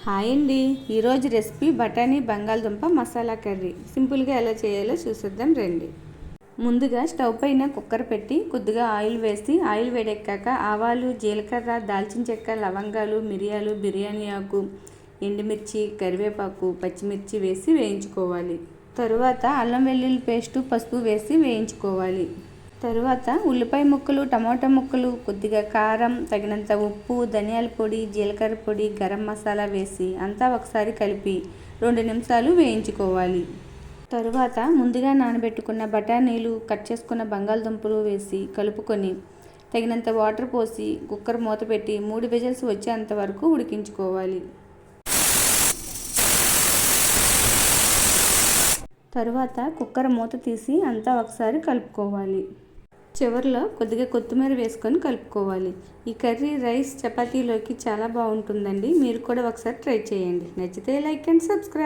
Hi అండి. ఈరోజు recipe బఠానీ బంగాళదుంప మసాలా కర్రీ. సింపుల్గా ఎలా చేయాలో చూసేద్దాం రండి. ముందుగా స్టవ్ పైన కుక్కర్ పెట్టి కొద్దిగా ఆయిల్ వేసి ఆయిల్ వేడెక్కాక ఆవాలు, జీలకర్ర, దాల్చిన చెక్క, లవంగాలు, మిరియాలు, బిర్యానీ ఆకు, ఎండుమిర్చి, కరివేపాకు, పచ్చిమిర్చి వేసి వేయించుకోవాలి. తరువాత అల్లం వెల్లుల్లి పేస్టు, పసుపు వేసి వేయించుకోవాలి. తరువాత ఉల్లిపాయ ముక్కలు, టమాటా ముక్కలు, కొద్దిగా కారం, తగినంత ఉప్పు, ధనియాల పొడి, జీలకర్ర పొడి, గరం మసాలా వేసి అంతా ఒకసారి కలిపి 2 నిమిషాలు వేయించుకోవాలి. తరువాత ముందుగా నానబెట్టుకున్న బఠానీలు, కట్ చేసుకున్న బంగాళదుంపలు వేసి కలుపుకొని తగినంత వాటర్ పోసి కుక్కర్ మూత పెట్టి 3 విజిల్స్ వచ్చేంత వరకు ఉడికించుకోవాలి. తరువాత కుక్కర్ మూత తీసి అంతా ఒకసారి కలుపుకోవాలి. చివరిలో కొద్దిగా కొత్తిమీర వేసుకొని కలుపుకోవాలి. ఈ కర్రీ రైస్, చపాతీలోకి చాలా బాగుంటుందండి. మీరు కూడా ఒకసారి ట్రై చేయండి. నచ్చితే లైక్ అండ్ సబ్స్క్రైబ్.